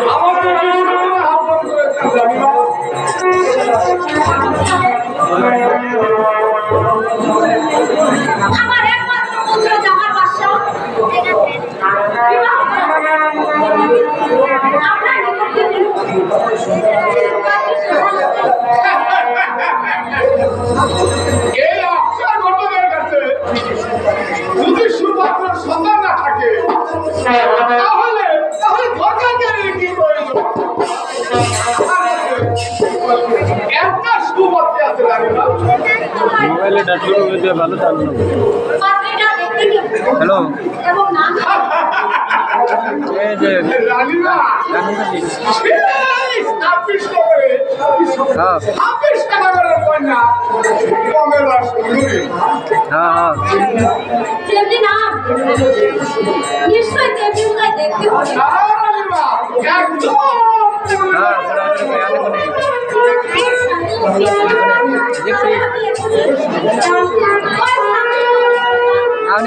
আমাকে আহ্বান করেছেন রানীমা। আমার একমাত্র পুত্র জামার বাদশা আপনার নিকটে এই অক্ষর ঘটকের কাছে যদি শুধুমাত্র সন্তান না থাকে তাহলে ধর্মের কি প্রয়োজন? একটা সুপথে আছে রানীমা। মোবাইলে ডাটা দিয়ে ভালো চালু না। হ্যালো এই যে রানীমা ছাব্বিশ টাকা করে কন্যা কমের বাস হ্যাঁ দেবী নাম নিশ্চয় দেবী উদয় দেখতে হবে রানীমা একদম হ্যাঁ দেখছি